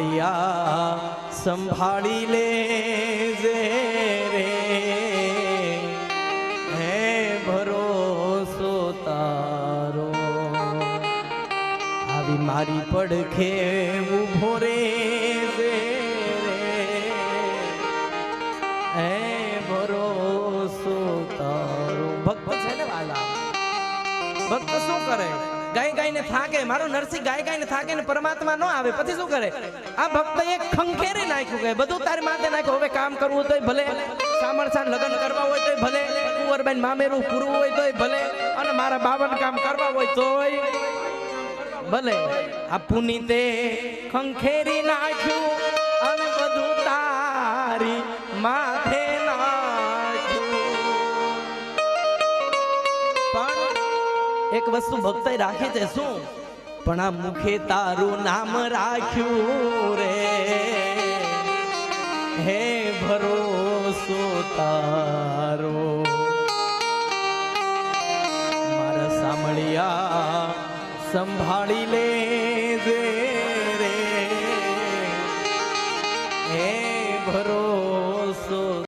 સામળિયા સંભાળી લેજે રે હે ભરોસો તારો આવી મારી પડખે ઊભો રે હે ભરોસો તારો ભક્ત છે ને વાલા ભક્ત શું કરે ગાય ગાયને થાકે મારો નરસિંહ ગાય ગાયને થાકે ને પરમાત્મા ન આવે પછી શું કરે આ ભક્ત એક ખંખેરી નાખ્યું કે બધું તારી માથે નાખ્યું હવે કામ કરવું તોય ભલે સામરસાન લગ્ન કરવા હોય તોય ભલે કુંવરબાઈ મામેરું પૂરવું હોય તોય ભલે અને મારા બાવન કામ કરવા હોય તોય ભલે આ પુનીતે ખંખેરી નાખ્યું અને બધું તારી માથે નાખ્યું પણ એક વસ્તુ ભક્તે રાખી છે શું પણ આ મુખે તારું નામ રાખ્યું રે હે ભરોસો તારો મારા સામળિયા સંભાળી લેજે રે હે ભરોસો